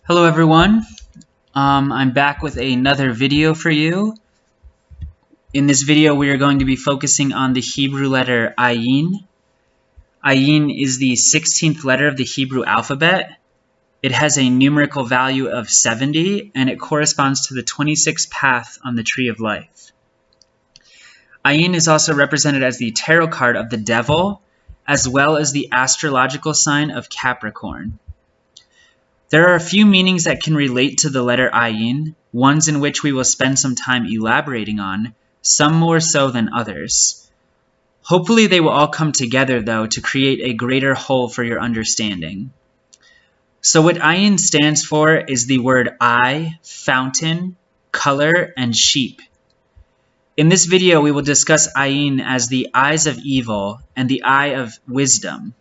Hello everyone, I'm back with another video for you. In this video we are going to be focusing on the Hebrew letter Ayin. Ayin is the 16th letter of the Hebrew alphabet. It has a numerical value of 70 and it corresponds to the 26th path on the tree of life. Ayin is also represented as the tarot card of the devil as well as the astrological sign of Capricorn. There are a few meanings that can relate to the letter Ayin, ones in which we will spend some time elaborating on, some more so than others. Hopefully they will all come together though to create a greater whole for your understanding. So what Ayin stands for is the word eye, fountain, color, and sheep. In this video we will discuss Ayin as the eyes of evil and the eye of wisdom.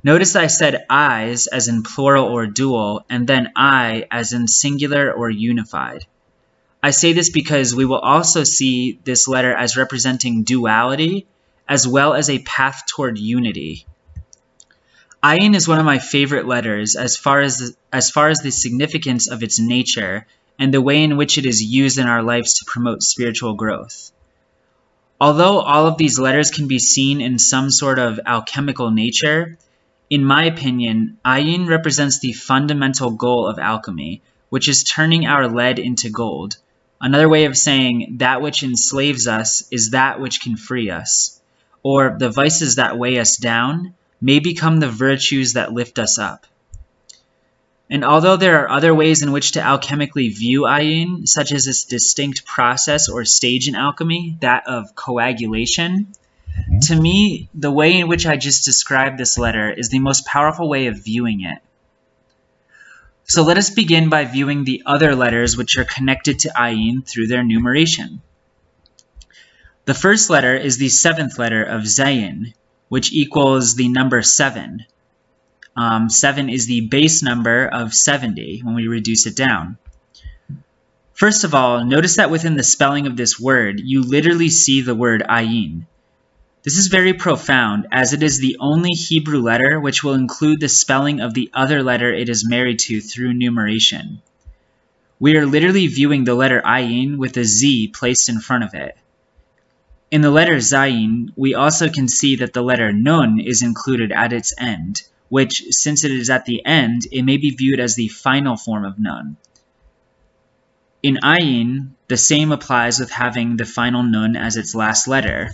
Notice I said eyes as in plural or dual, and then I as in singular or unified. I say this because we will also see this letter as representing duality, as well as a path toward unity. Ayin is one of my favorite letters as far as the significance of its nature and the way in which it is used in our lives to promote spiritual growth. Although all of these letters can be seen in some sort of alchemical nature, in my opinion, Ayin represents the fundamental goal of alchemy, which is turning our lead into gold. Another way of saying that which enslaves us is that which can free us, or the vices that weigh us down may become the virtues that lift us up. And although there are other ways in which to alchemically view Ayin, such as its distinct process or stage in alchemy, that of coagulation, to me, the way in which I just described this letter is the most powerful way of viewing it. So let us begin by viewing the other letters which are connected to Ayin through their numeration. The first letter is the 7th letter of Zayin, which equals the number 7. 7 is the base number of 70 when we reduce it down. First of all, notice that within the spelling of this word, you literally see the word Ayin. This is very profound, as it is the only Hebrew letter which will include the spelling of the other letter it is married to through numeration. We are literally viewing the letter Ayin with a Z placed in front of it. In the letter Zayin, we also can see that the letter Nun is included at its end, which, since it is at the end, it may be viewed as the final form of Nun. In Ayin, the same applies with having the final Nun as its last letter.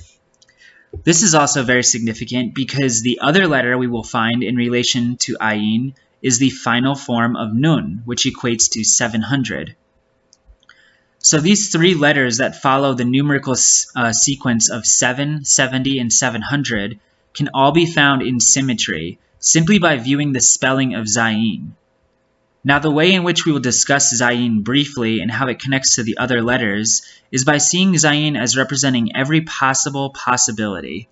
This is also very significant because the other letter we will find in relation to Ayin is the final form of Nun, which equates to 700. So these three letters that follow the numerical sequence of 7, 70, and 700 can all be found in symmetry simply by viewing the spelling of Zayin. Now the way in which we will discuss Zayin briefly and how it connects to the other letters is by seeing Zayin as representing every possible possibility.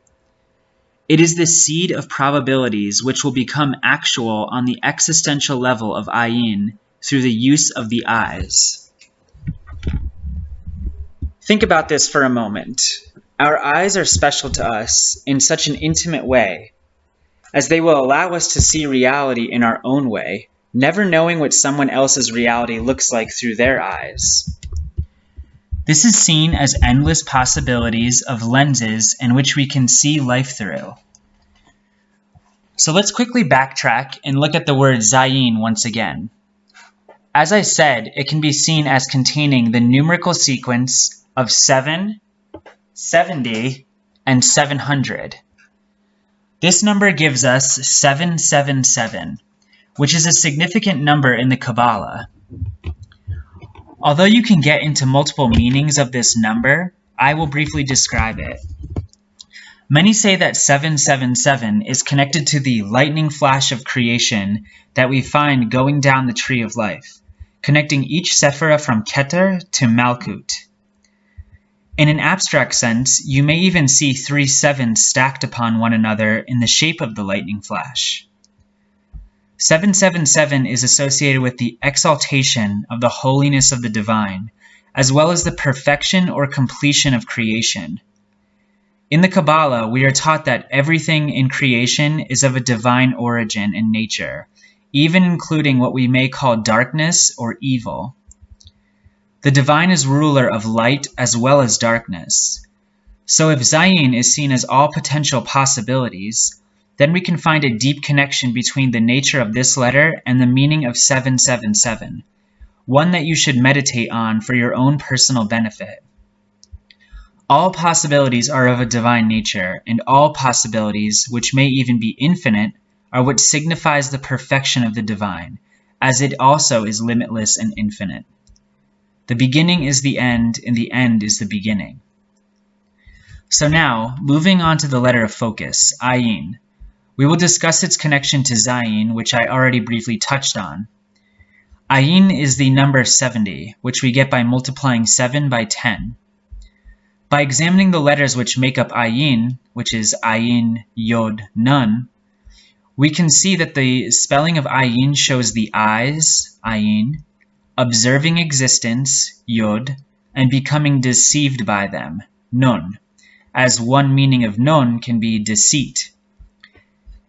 It is the seed of probabilities which will become actual on the existential level of Ayin through the use of the eyes. Think about this for a moment. Our eyes are special to us in such an intimate way, as they will allow us to see reality in our own way, never knowing what someone else's reality looks like through their eyes. This is seen as endless possibilities of lenses in which we can see life through. So let's quickly backtrack and look at the word Zayin once again. As I said, it can be seen as containing the numerical sequence of 7, 70, and 700. This number gives us 777. Which is a significant number in the Kabbalah. Although you can get into multiple meanings of this number, I will briefly describe it. Many say that 777 is connected to the lightning flash of creation that we find going down the tree of life, connecting each Sephirah from Keter to Malkut. In an abstract sense, you may even see 3 sevens stacked upon one another in the shape of the lightning flash. 777 is associated with the exaltation of the holiness of the divine, as well as the perfection or completion of creation. In the Kabbalah, we are taught that everything in creation is of a divine origin and nature, even including what we may call darkness or evil. The divine is ruler of light as well as darkness. So if Ayin is seen as all potential possibilities, then we can find a deep connection between the nature of this letter and the meaning of 777, one that you should meditate on for your own personal benefit. All possibilities are of a divine nature, and all possibilities, which may even be infinite, are what signifies the perfection of the divine, as it also is limitless and infinite. The beginning is the end, and the end is the beginning. So now, moving on to the letter of focus, Ayin. We will discuss its connection to Zayin, which I already briefly touched on. Ayin is the number 70, which we get by multiplying 7 by 10. By examining the letters which make up Ayin, which is Ayin, Yod, Nun, we can see that the spelling of Ayin shows the eyes, Ayin, observing existence, Yod, and becoming deceived by them, Nun, as one meaning of Nun can be deceit.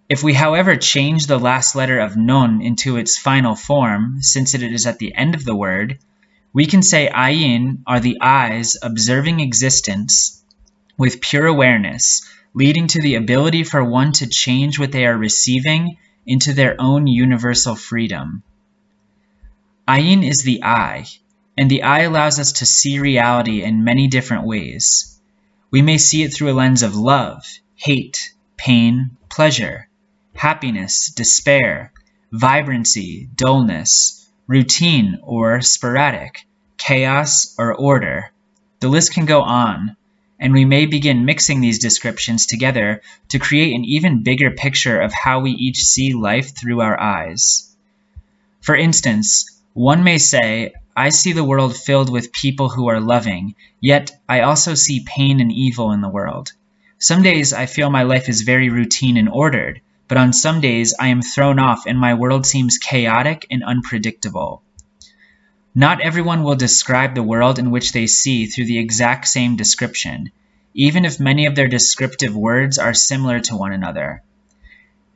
If we, however, change the last letter of Nun into its final form, since it is at the end of the word, we can say Ayin are the eyes observing existence with pure awareness, leading to the ability for one to change what they are receiving into their own universal freedom. Ayin is the eye, and the eye allows us to see reality in many different ways. We may see it through a lens of love, hate, pain, pleasure, happiness, despair, vibrancy, dullness, routine or sporadic, chaos or order. The list can go on, and we may begin mixing these descriptions together to create an even bigger picture of how we each see life through our eyes. For instance, one may say, I see the world filled with people who are loving, yet I also see pain and evil in the world. Some days I feel my life is very routine and ordered, but on some days I am thrown off and my world seems chaotic and unpredictable. Not everyone will describe the world in which they see through the exact same description, even if many of their descriptive words are similar to one another.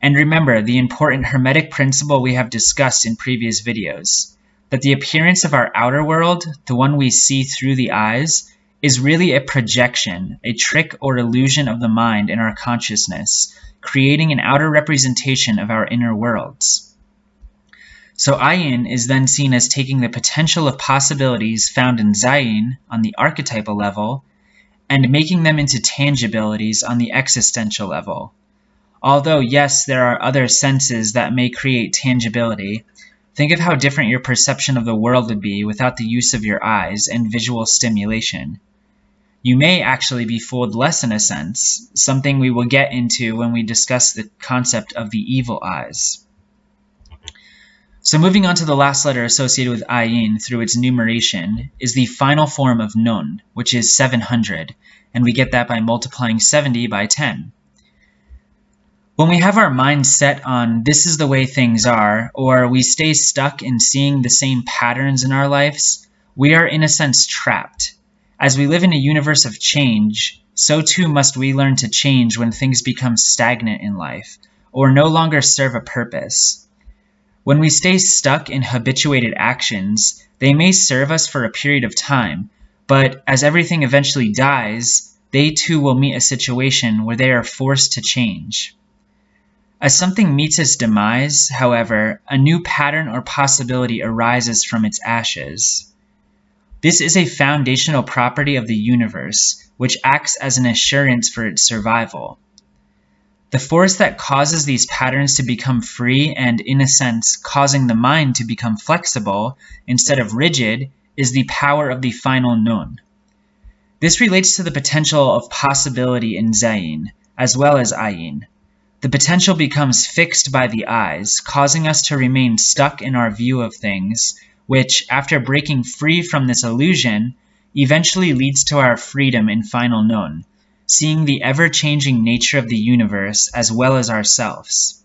And remember the important Hermetic principle we have discussed in previous videos, that the appearance of our outer world, the one we see through the eyes, is really a projection, a trick or illusion of the mind in our consciousness, creating an outer representation of our inner worlds. So Ayin is then seen as taking the potential of possibilities found in Zayin on the archetypal level and making them into tangibilities on the existential level. Although yes, there are other senses that may create tangibility, think of how different your perception of the world would be without the use of your eyes and visual stimulation. You may actually be fooled less in a sense, something we will get into when we discuss the concept of the evil eyes. So moving on to the last letter associated with Ayin through its numeration is the final form of Nun, which is 700, and we get that by multiplying 70 by 10. When we have our mind set on this is the way things are, or we stay stuck in seeing the same patterns in our lives, we are in a sense trapped. As we live in a universe of change, so too must we learn to change when things become stagnant in life, or no longer serve a purpose. When we stay stuck in habituated actions, they may serve us for a period of time, but as everything eventually dies, they too will meet a situation where they are forced to change. As something meets its demise, however, a new pattern or possibility arises from its ashes. This is a foundational property of the universe, which acts as an assurance for its survival. The force that causes these patterns to become free and, in a sense, causing the mind to become flexible instead of rigid is the power of the final Nun. This relates to the potential of possibility in Zayin, as well as Ayin. The potential becomes fixed by the eyes, causing us to remain stuck in our view of things, which, after breaking free from this illusion, eventually leads to our freedom in final Nun, seeing the ever-changing nature of the universe as well as ourselves.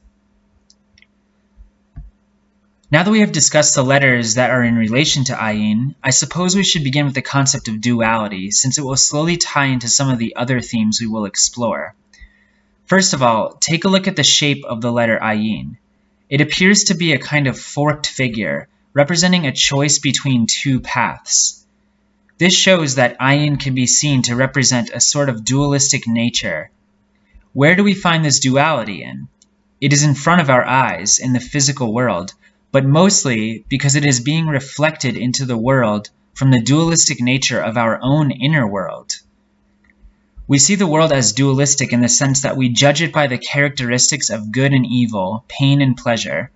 Now that we have discussed the letters that are in relation to Ayin, I suppose we should begin with the concept of duality, since it will slowly tie into some of the other themes we will explore. First of all, take a look at the shape of the letter Ayin. It appears to be a kind of forked figure, representing a choice between two paths. This shows that Ayin can be seen to represent a sort of dualistic nature. Where do we find this duality in? It is in front of our eyes, in the physical world, but mostly because it is being reflected into the world from the dualistic nature of our own inner world. We see the world as dualistic in the sense that we judge it by the characteristics of good and evil, pain and pleasure.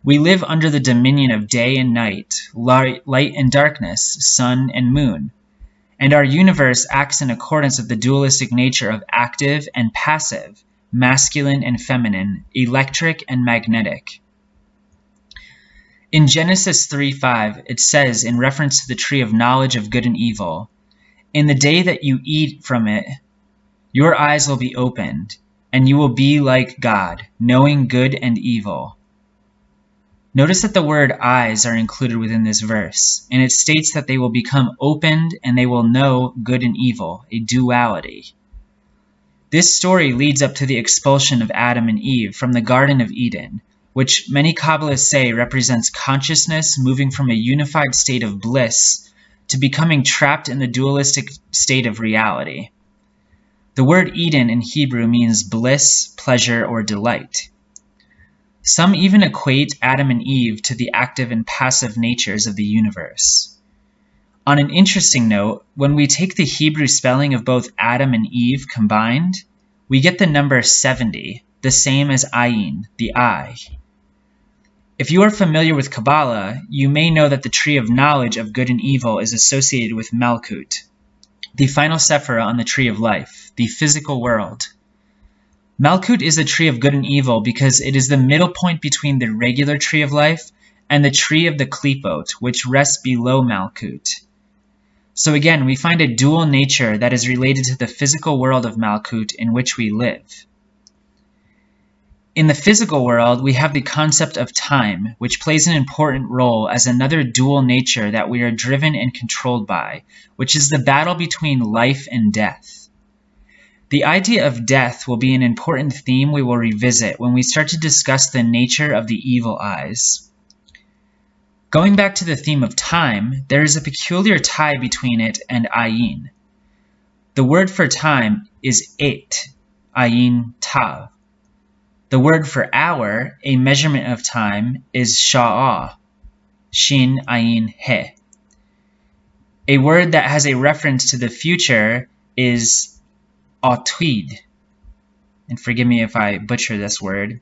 We live under the dominion of day and night, light and darkness, sun and moon, and our universe acts in accordance with the dualistic nature of active and passive, masculine and feminine, electric and magnetic. In Genesis 3:5, it says, in reference to the tree of knowledge of good and evil, "In the day that you eat from it, your eyes will be opened, and you will be like God, knowing good and evil." Notice that the word eyes are included within this verse, and it states that they will become opened and they will know good and evil, a duality. This story leads up to the expulsion of Adam and Eve from the Garden of Eden, which many Kabbalists say represents consciousness moving from a unified state of bliss to becoming trapped in the dualistic state of reality. The word Eden in Hebrew means bliss, pleasure, or delight. Some even equate Adam and Eve to the active and passive natures of the universe. On an interesting note, when we take the Hebrew spelling of both Adam and Eve combined, we get the number 70, the same as Ayin, the eye. If you are familiar with Kabbalah, you may know that the tree of knowledge of good and evil is associated with Malkut, the final sephira on the tree of life, the physical world. Malkut is the tree of good and evil because it is the middle point between the regular tree of life and the tree of the Klipot, which rests below Malkut. So again, we find a dual nature that is related to the physical world of Malkut in which we live. In the physical world, we have the concept of time, which plays an important role as another dual nature that we are driven and controlled by, which is the battle between life and death. The idea of death will be an important theme we will revisit when we start to discuss the nature of the evil eyes. Going back to the theme of time, there is a peculiar tie between it and Ayin. The word for time is et, Ayin tav. The word for hour, a measurement of time, is sha'ah, shin ayin he. A word that has a reference to the future is atid. And forgive me if I butcher this word.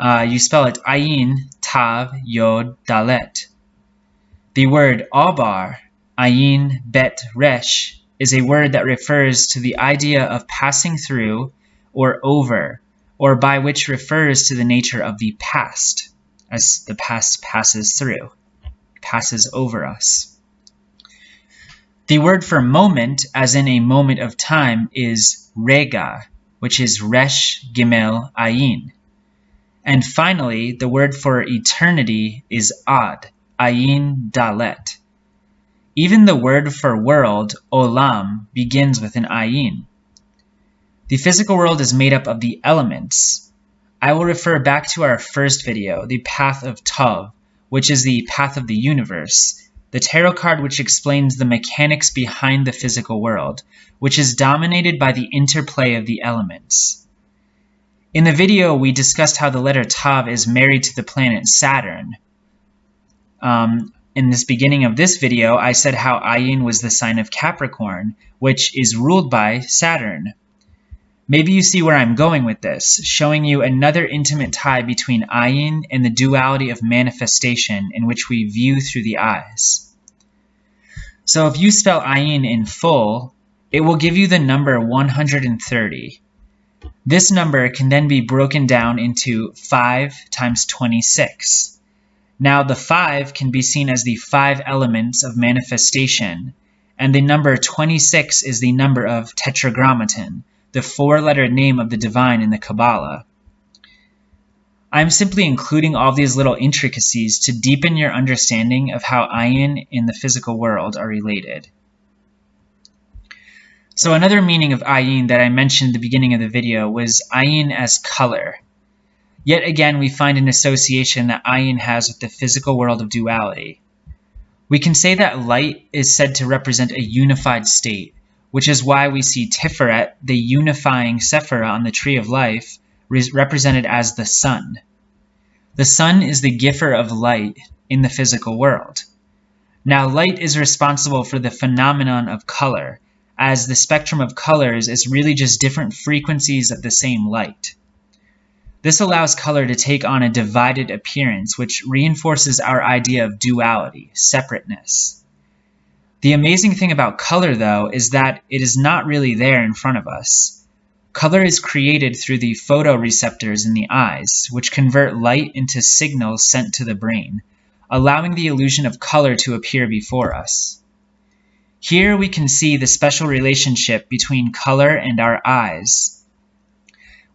You spell it ayin, tav, yod, dalet. The word abar, ayin, bet, resh, is a word that refers to the idea of passing through or over, or by which refers to the nature of the past, as the past passes through, passes over us. The word for moment, as in a moment of time, is rega, which is resh, gimel, ayin. And finally, the word for eternity is ad, ayin, dalet. Even the word for world, olam, begins with an ayin. The physical world is made up of the elements. I will refer back to our first video, the path of Tov, which is the path of the universe, the tarot card which explains the mechanics behind the physical world, which is dominated by the interplay of the elements. In the video, we discussed how the letter Tav is married to the planet Saturn. In this beginning of this video, I said how Ayin was the sign of Capricorn, which is ruled by Saturn. Maybe you see where I'm going with this, showing you another intimate tie between Ayin and the duality of manifestation in which we view through the eyes. So if you spell Ayin in full, it will give you the number 130. This number can then be broken down into 5 times 26. Now the 5 can be seen as the 5 elements of manifestation, and the number 26 is the number of Tetragrammaton, the 4-letter name of the divine in the Kabbalah. I'm simply including all these little intricacies to deepen your understanding of how Ayin in the physical world are related. So another meaning of Ayin that I mentioned at the beginning of the video was Ayin as color. Yet again, we find an association that Ayin has with the physical world of duality. We can say that light is said to represent a unified state, which is why we see Tiferet, the unifying Sephira on the Tree of Life, represented as the sun. The sun is the giver of light in the physical world. Now, light is responsible for the phenomenon of color, as the spectrum of colors is really just different frequencies of the same light. This allows color to take on a divided appearance, which reinforces our idea of duality, separateness. The amazing thing about color, though, is that it is not really there in front of us. Color is created through the photoreceptors in the eyes, which convert light into signals sent to the brain, allowing the illusion of color to appear before us. Here we can see the special relationship between color and our eyes.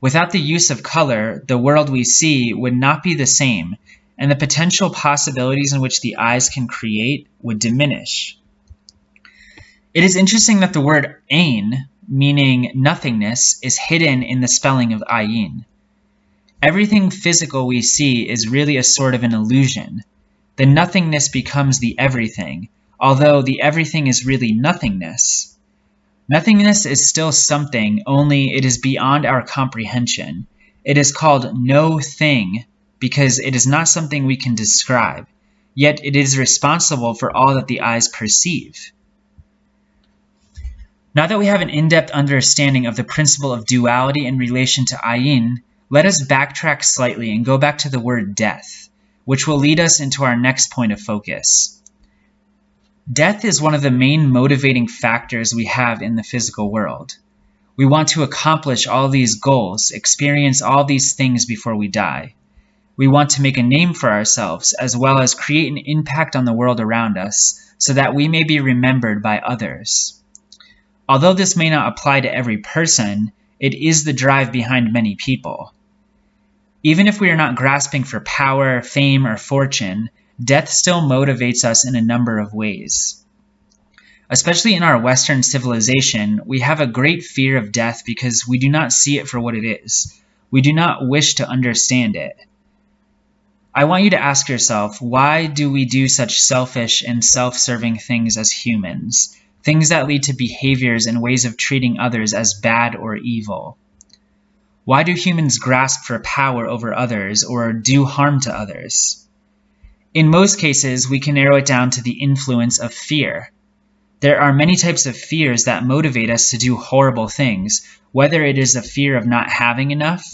Without the use of color, the world we see would not be the same, and the potential possibilities in which the eyes can create would diminish. It is interesting that the word Ayin, meaning nothingness, is hidden in the spelling of Ayin. Everything physical we see is really a sort of an illusion. The nothingness becomes the everything, although the everything is really nothingness. Nothingness is still something, only it is beyond our comprehension. It is called no thing because it is not something we can describe, yet it is responsible for all that the eyes perceive. Now that we have an in-depth understanding of the principle of duality in relation to Ayin, let us backtrack slightly and go back to the word death, which will lead us into our next point of focus. Death is one of the main motivating factors we have in the physical world. We want to accomplish all these goals, experience all these things before we die. We want to make a name for ourselves, as well as create an impact on the world around us, so that we may be remembered by others. Although this may not apply to every person, it is the drive behind many people. Even if we are not grasping for power, fame, or fortune, death still motivates us in a number of ways. Especially in our Western civilization, we have a great fear of death because we do not see it for what it is. We do not wish to understand it. I want you to ask yourself, why do we do such selfish and self-serving things as humans? Things that lead to behaviors and ways of treating others as bad or evil. Why do humans grasp for power over others or do harm to others? In most cases, we can narrow it down to the influence of fear. There are many types of fears that motivate us to do horrible things, whether it is a fear of not having enough,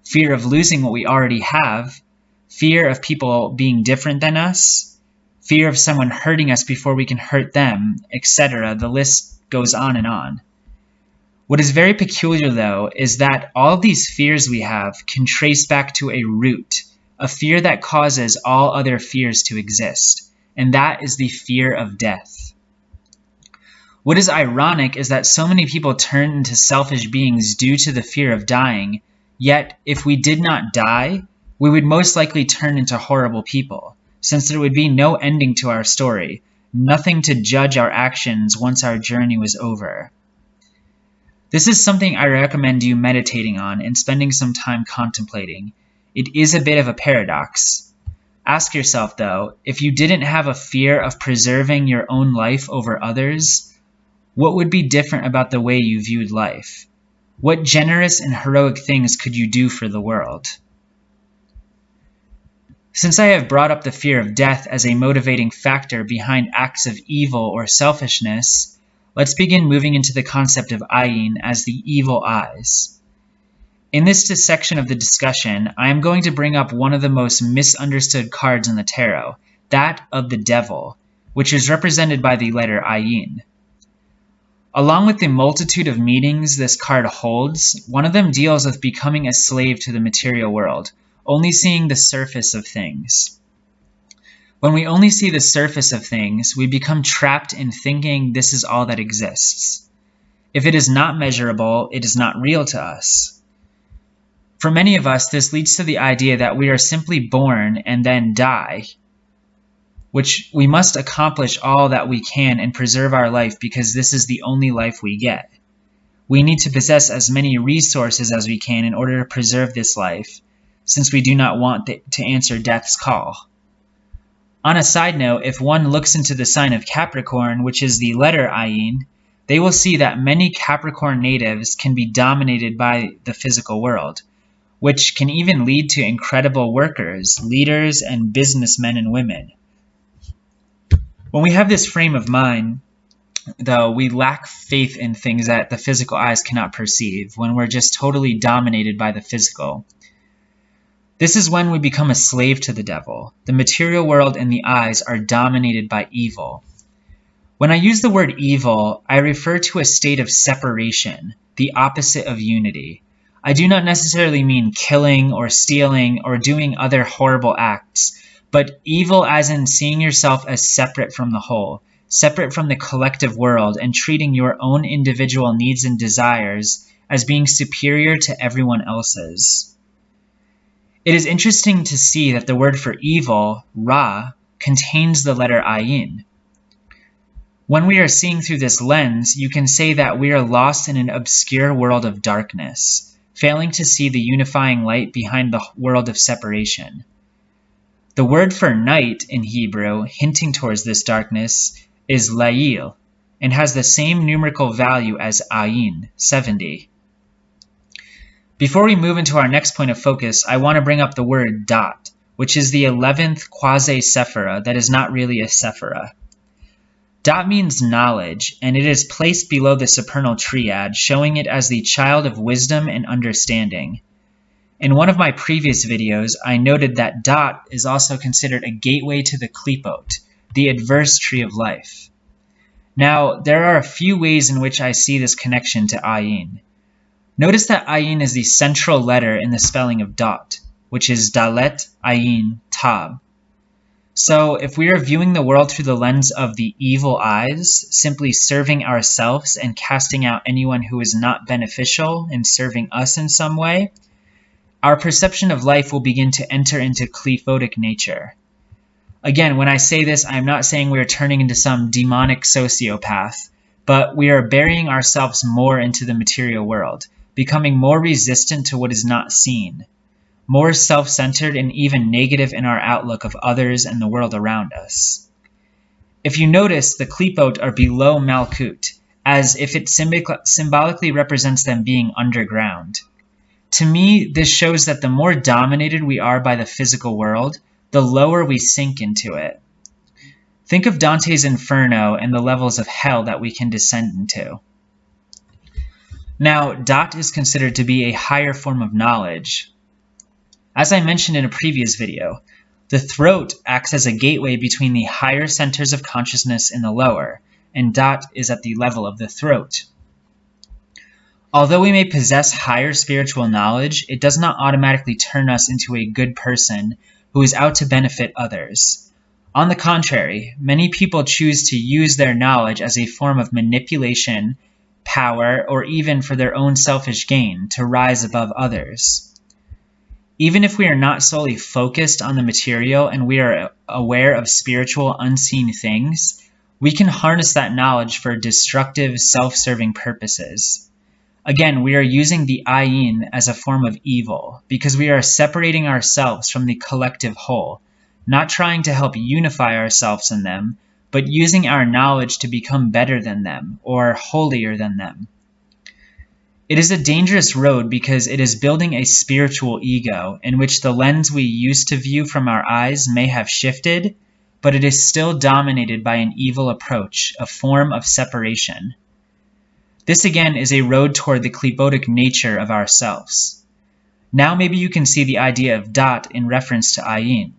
fear of losing what we already have, fear of people being different than us, fear of someone hurting us before we can hurt them, etc. The list goes on and on. What is very peculiar, though, is that all of these fears we have can trace back to a root, a fear that causes all other fears to exist, and that is the fear of death. What is ironic is that so many people turn into selfish beings due to the fear of dying, yet if we did not die, we would most likely turn into horrible people, since there would be no ending to our story, nothing to judge our actions once our journey was over. This is something I recommend you meditating on and spending some time contemplating. It is a bit of a paradox. Ask yourself, though, if you didn't have a fear of preserving your own life over others, what would be different about the way you viewed life? What generous and heroic things could you do for the world? Since I have brought up the fear of death as a motivating factor behind acts of evil or selfishness, let's begin moving into the concept of Ayin as the evil eyes. In this section of the discussion, I am going to bring up one of the most misunderstood cards in the tarot, that of the devil, which is represented by the letter Ayin. Along with the multitude of meanings this card holds, one of them deals with becoming a slave to the material world, only seeing the surface of things. When we only see the surface of things, we become trapped in thinking this is all that exists. If it is not measurable, it is not real to us. For many of us, this leads to the idea that we are simply born and then die, which we must accomplish all that we can and preserve our life because this is the only life we get. We need to possess as many resources as we can in order to preserve this life. since we do not want to answer death's call. On a side note, if one looks into the sign of Capricorn, which is the letter Ayin, they will see that many Capricorn natives can be dominated by the physical world, which can even lead to incredible workers, leaders, and businessmen and women. When we have this frame of mind, though, we lack faith in things that the physical eyes cannot perceive, when we're just totally dominated by the physical. This is when we become a slave to the devil. The material world and the eyes are dominated by evil. When I use the word evil, I refer to a state of separation, the opposite of unity. I do not necessarily mean killing or stealing or doing other horrible acts, but evil as in seeing yourself as separate from the whole, separate from the collective world, and treating your own individual needs and desires as being superior to everyone else's. It is interesting to see that the word for evil, Ra, contains the letter Ayin. When we are seeing through this lens, you can say that we are lost in an obscure world of darkness, failing to see the unifying light behind the world of separation. The word for night in Hebrew, hinting towards this darkness, is Layil, and has the same numerical value as Ayin, 70. Before we move into our next point of focus, I want to bring up the word dot, which is the 11th quasi-sephira that is not really a sephira. Dot means knowledge, and it is placed below the supernal triad, showing it as the child of wisdom and understanding. In one of my previous videos, I noted that dot is also considered a gateway to the klipot, the adverse tree of life. Now, there are a few ways in which I see this connection to Ayin. Notice that Ayin is the central letter in the spelling of dot, which is Dalet, Ayin, Tab. So, if we are viewing the world through the lens of the evil eyes, simply serving ourselves and casting out anyone who is not beneficial and serving us in some way, our perception of life will begin to enter into qlipotic nature. Again, when I say this, I am not saying we are turning into some demonic sociopath, but we are burying ourselves more into the material world, becoming more resistant to what is not seen, more self-centered and even negative in our outlook of others and the world around us. If you notice, the klipot are below Malkut, as if it symbolically represents them being underground. To me, this shows that the more dominated we are by the physical world, the lower we sink into it. Think of Dante's Inferno and the levels of hell that we can descend into. Now, dot is considered to be a higher form of knowledge. As I mentioned in a previous video, the throat acts as a gateway between the higher centers of consciousness and the lower, and dot is at the level of the throat. Although we may possess higher spiritual knowledge, it does not automatically turn us into a good person who is out to benefit others. On the contrary, many people choose to use their knowledge as a form of manipulation, power, or even for their own selfish gain to rise above others. Even if we are not solely focused on the material and we are aware of spiritual unseen things, we can harness that knowledge for destructive, self-serving purposes. Again, we are using the Ayin as a form of evil because we are separating ourselves from the collective whole, not trying to help unify ourselves in them, but using our knowledge to become better than them or holier than them. It is a dangerous road because it is building a spiritual ego in which the lens we used to view from our eyes may have shifted, but it is still dominated by an evil approach, a form of separation. This again is a road toward the klipotic nature of ourselves. Now maybe you can see the idea of dot in reference to Ayin.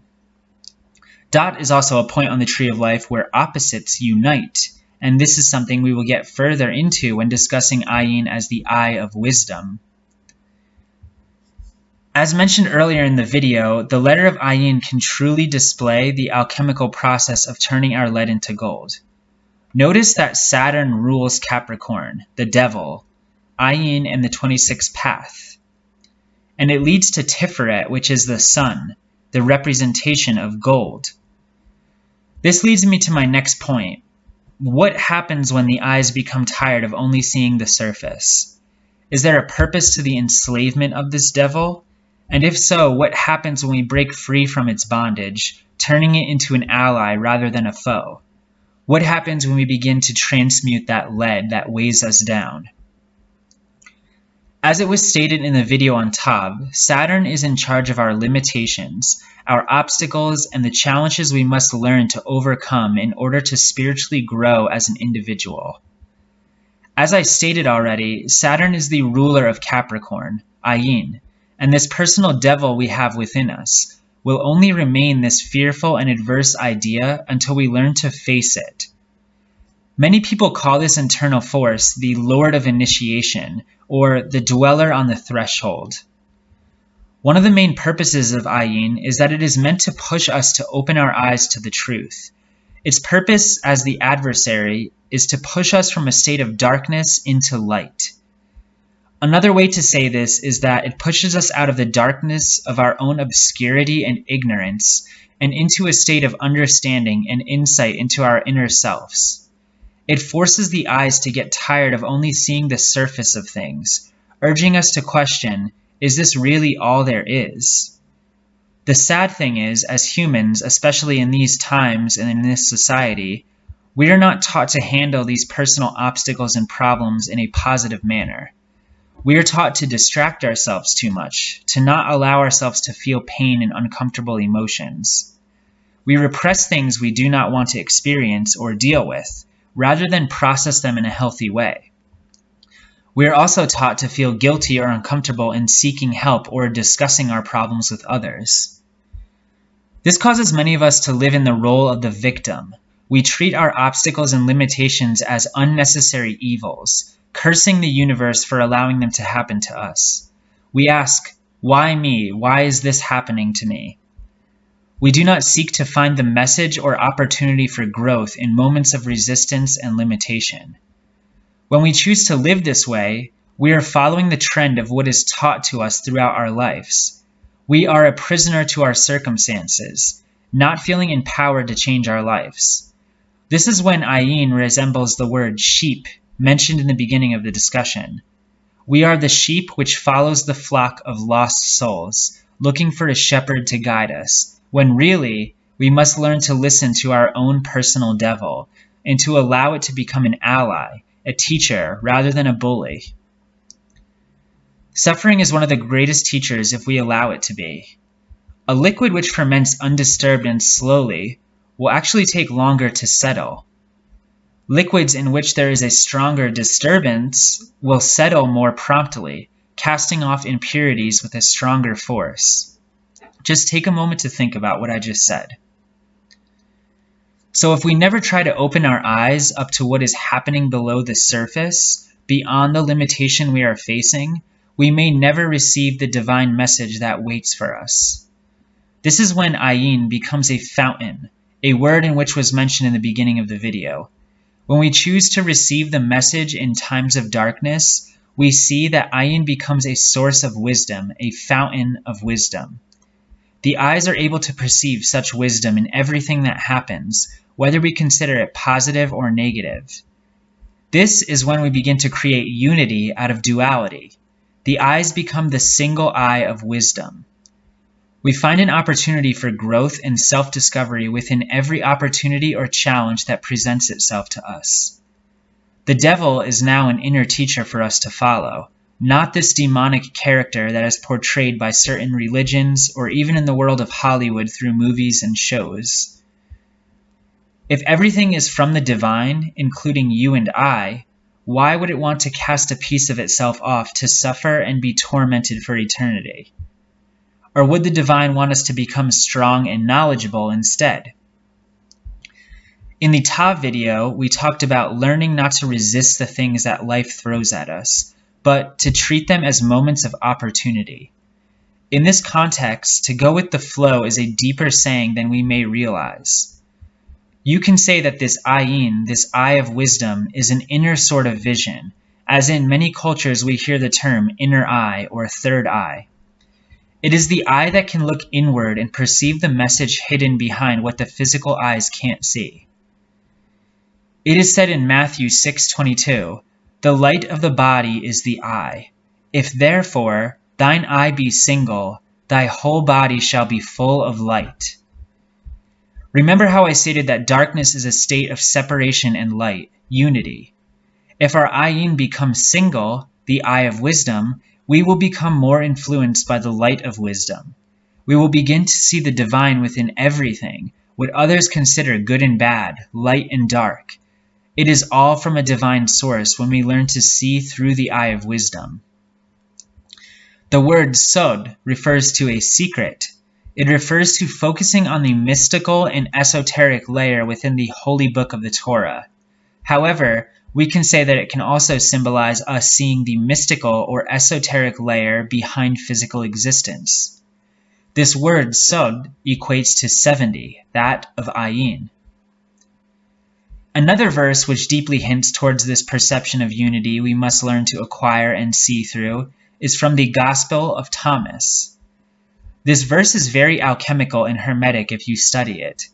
Dot is also a point on the tree of life where opposites unite, and this is something we will get further into when discussing Ayin as the eye of wisdom. As mentioned earlier in the video, the letter of Ayin can truly display the alchemical process of turning our lead into gold. Notice that Saturn rules Capricorn, the devil, Ayin, and the 26th path. And it leads to Tiferet, which is the sun, the representation of gold. This leads me to my next point. What happens when the eyes become tired of only seeing the surface? Is there a purpose to the enslavement of this devil? And if so, what happens when we break free from its bondage, turning it into an ally rather than a foe? What happens when we begin to transmute that lead that weighs us down? As it was stated in the video on Tav, Saturn is in charge of our limitations, our obstacles, and the challenges we must learn to overcome in order to spiritually grow as an individual. As I stated already, Saturn is the ruler of Capricorn, Ayin, and this personal devil we have within us will only remain this fearful and adverse idea until we learn to face it. Many people call this internal force the Lord of Initiation, or the dweller on the threshold. One of the main purposes of Ayin is that it is meant to push us to open our eyes to the truth. Its purpose as the adversary is to push us from a state of darkness into light. Another way to say this is that it pushes us out of the darkness of our own obscurity and ignorance and into a state of understanding and insight into our inner selves. It forces the eyes to get tired of only seeing the surface of things, urging us to question, is this really all there is? The sad thing is, as humans, especially in these times and in this society, we are not taught to handle these personal obstacles and problems in a positive manner. We are taught to distract ourselves too much, to not allow ourselves to feel pain and uncomfortable emotions. We repress things we do not want to experience or deal with, rather than process them in a healthy way. We are also taught to feel guilty or uncomfortable in seeking help or discussing our problems with others. This causes many of us to live in the role of the victim. We treat our obstacles and limitations as unnecessary evils, cursing the universe for allowing them to happen to us. We ask, why me? Why is this happening to me? We do not seek to find the message or opportunity for growth in moments of resistance and limitation. When we choose to live this way, we are following the trend of what is taught to us throughout our lives. We are a prisoner to our circumstances, not feeling empowered to change our lives. This is when Ayin resembles the word sheep mentioned in the beginning of the discussion. We are the sheep which follows the flock of lost souls, looking for a shepherd to guide us, when really, we must learn to listen to our own personal devil and to allow it to become an ally, a teacher, rather than a bully. Suffering is one of the greatest teachers if we allow it to be. A liquid which ferments undisturbed and slowly will actually take longer to settle. Liquids in which there is a stronger disturbance will settle more promptly, casting off impurities with a stronger force. Just take a moment to think about what I just said. So if we never try to open our eyes up to what is happening below the surface, beyond the limitation we are facing, we may never receive the divine message that waits for us. This is when Ayin becomes a fountain, a word in which was mentioned in the beginning of the video. When we choose to receive the message in times of darkness, we see that Ayin becomes a source of wisdom, a fountain of wisdom. The eyes are able to perceive such wisdom in everything that happens, whether we consider it positive or negative. This is when we begin to create unity out of duality. The eyes become the single eye of wisdom. We find an opportunity for growth and self-discovery within every opportunity or challenge that presents itself to us. The devil is now an inner teacher for us to follow, not this demonic character that is portrayed by certain religions or even in the world of Hollywood through movies and shows. If everything is from the divine, including you and I, why would it want to cast a piece of itself off to suffer and be tormented for eternity? Or would the divine want us to become strong and knowledgeable instead? In the Tav video, we talked about learning not to resist the things that life throws at us, but to treat them as moments of opportunity. In this context, to go with the flow is a deeper saying than we may realize. You can say that this Ayin, this eye of wisdom, is an inner sort of vision, as in many cultures we hear the term inner eye or third eye. It is the eye that can look inward and perceive the message hidden behind what the physical eyes can't see. It is said in Matthew 6:22, "The light of the body is the eye. If therefore thine eye be single, thy whole body shall be full of light. Remember how I stated that darkness is a state of separation and light, unity. If our Ayin becomes single, the eye of wisdom, we will become more influenced by the light of wisdom. We will begin to see the divine within everything, what others consider good and bad, light and dark. It is all from a divine source when we learn to see through the eye of wisdom. The word sod refers to a secret. It refers to focusing on the mystical and esoteric layer within the holy book of the Torah. However, we can say that it can also symbolize us seeing the mystical or esoteric layer behind physical existence. This word sod equates to 70, that of Ayin. Another verse which deeply hints towards this perception of unity we must learn to acquire and see through is from the Gospel of Thomas. This verse is very alchemical and hermetic if you study it.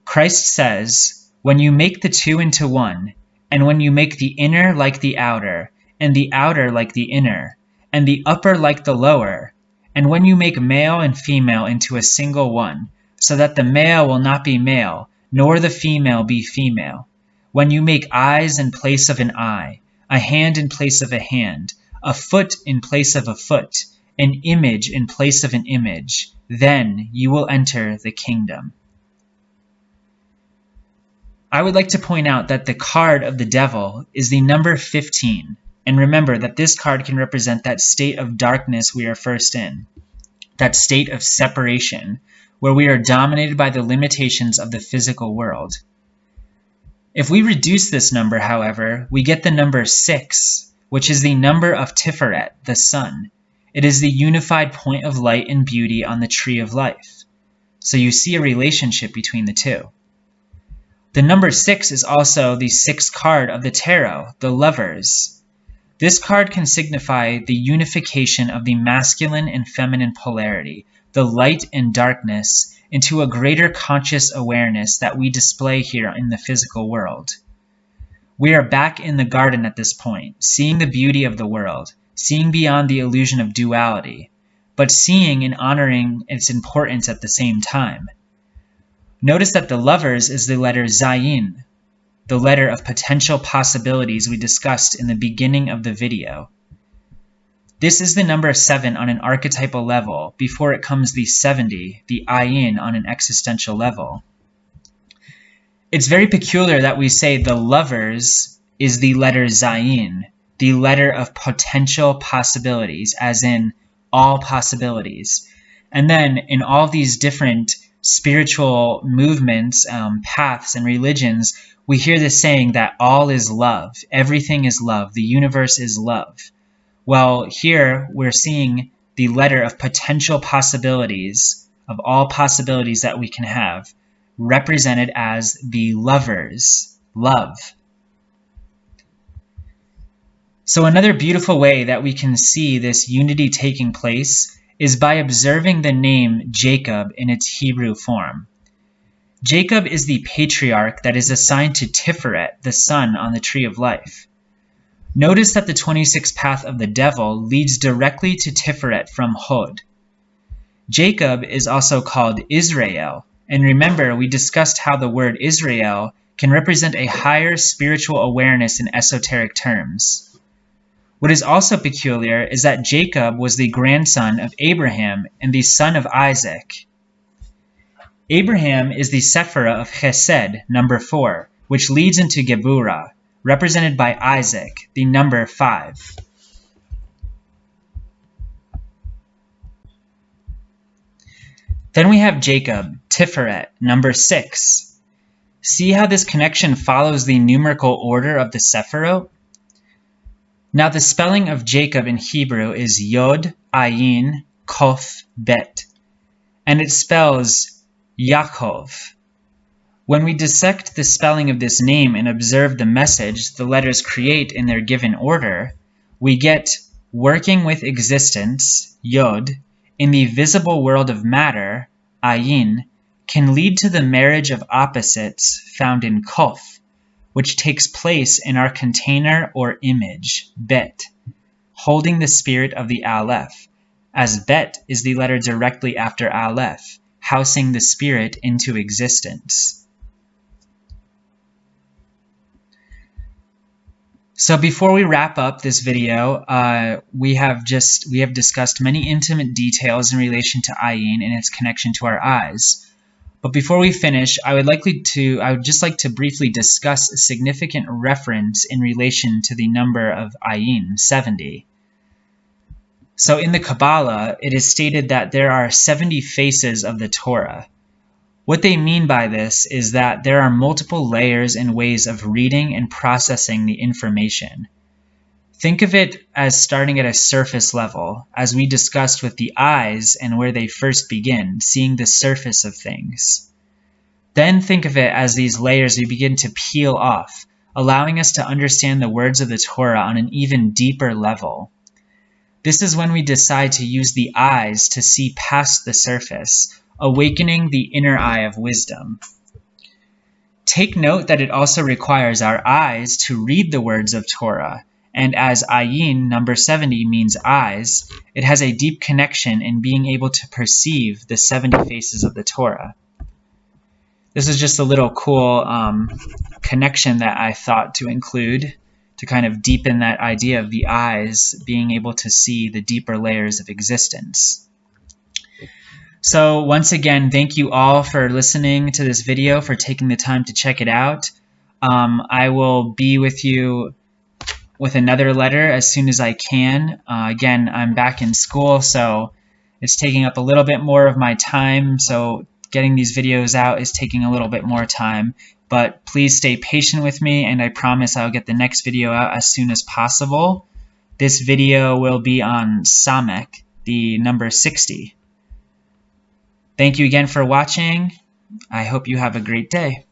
Christ says, "When you make the two into one, and when you make the inner like the outer, and the outer like the inner, and the upper like the lower, and when you make male and female into a single one, so that the male will not be male, nor the female be female, when you make eyes in place of an eye, a hand in place of a hand, a foot in place of a foot, an image in place of an image, then you will enter the kingdom." I would like to point out that the card of the devil is the number 15, and remember that this card can represent that state of darkness we are first in, that state of separation, where we are dominated by the limitations of the physical world. If we reduce this number, however, we get the number 6, which is the number of Tiferet, the sun. It is the unified point of light and beauty on the tree of life. So you see a relationship between the two. The number 6 is also the 6th card of the tarot, the Lovers. This card can signify the unification of the masculine and feminine polarity, the light and darkness, into a greater conscious awareness that we display here in the physical world. We are back in the garden at this point, seeing the beauty of the world, seeing beyond the illusion of duality, but seeing and honoring its importance at the same time. Notice that the Lovers is the letter Zayin, the letter of potential possibilities we discussed in the beginning of the video. This is the number 7 on an archetypal level, before it comes the 70, the Ayin, on an existential level. It's very peculiar that we say the Lovers is the letter Zayin, the letter of potential possibilities, as in all possibilities. And then in all these different spiritual movements, paths, and religions, we hear this saying that all is love, everything is love, the universe is love. Well, here we're seeing the letter of potential possibilities, of all possibilities that we can have, represented as the Lovers, love. So another beautiful way that we can see this unity taking place is by observing the name Jacob in its Hebrew form. Jacob is the patriarch that is assigned to Tiferet, the sun on the tree of life. Notice that the 26th path of the devil leads directly to Tiferet from Hod. Jacob is also called Israel, and remember we discussed how the word Israel can represent a higher spiritual awareness in esoteric terms. What is also peculiar is that Jacob was the grandson of Abraham and the son of Isaac. Abraham is the Sephirah of Chesed, number 4, which leads into Geburah, represented by Isaac, the number 5. Then we have Jacob, Tiferet, number 6. See how this connection follows the numerical order of the Sephirot? Now the spelling of Jacob in Hebrew is Yod, Ayin, Kof, Bet, and it spells Yaakov. When we dissect the spelling of this name and observe the message the letters create in their given order, we get working with existence, Yod, in the visible world of matter, Ayin, can lead to the marriage of opposites found in Kof, which takes place in our container or image, Bet, holding the spirit of the Aleph, as Bet is the letter directly after Aleph, housing the spirit into existence. So before we wrap up this video, we have discussed many intimate details in relation to Ayin and its connection to our eyes. But before we finish, I would just like to briefly discuss a significant reference in relation to the number of Ayin, 70. So in the Kabbalah, it is stated that there are 70 faces of the Torah. What they mean by this is that there are multiple layers and ways of reading and processing the information. Think of it as starting at a surface level, as we discussed with the eyes and where they first begin, seeing the surface of things. Then think of it as these layers we begin to peel off, allowing us to understand the words of the Torah on an even deeper level. This is when we decide to use the eyes to see past the surface, awakening the inner eye of wisdom. Take note that it also requires our eyes to read the words of Torah, and as Ayin, number 70, means eyes, it has a deep connection in being able to perceive the 70 faces of the Torah. This is just a little cool connection that I thought to include to kind of deepen that idea of the eyes being able to see the deeper layers of existence. So once again, thank you all for listening to this video, for taking the time to check it out. I will be with you with another letter as soon as I can. Again, I'm back in school, so it's taking up a little bit more of my time, so getting these videos out is taking a little bit more time. But please stay patient with me, and I promise I'll get the next video out as soon as possible. This video will be on Samek, the number 60. Thank you again for watching. I hope you have a great day.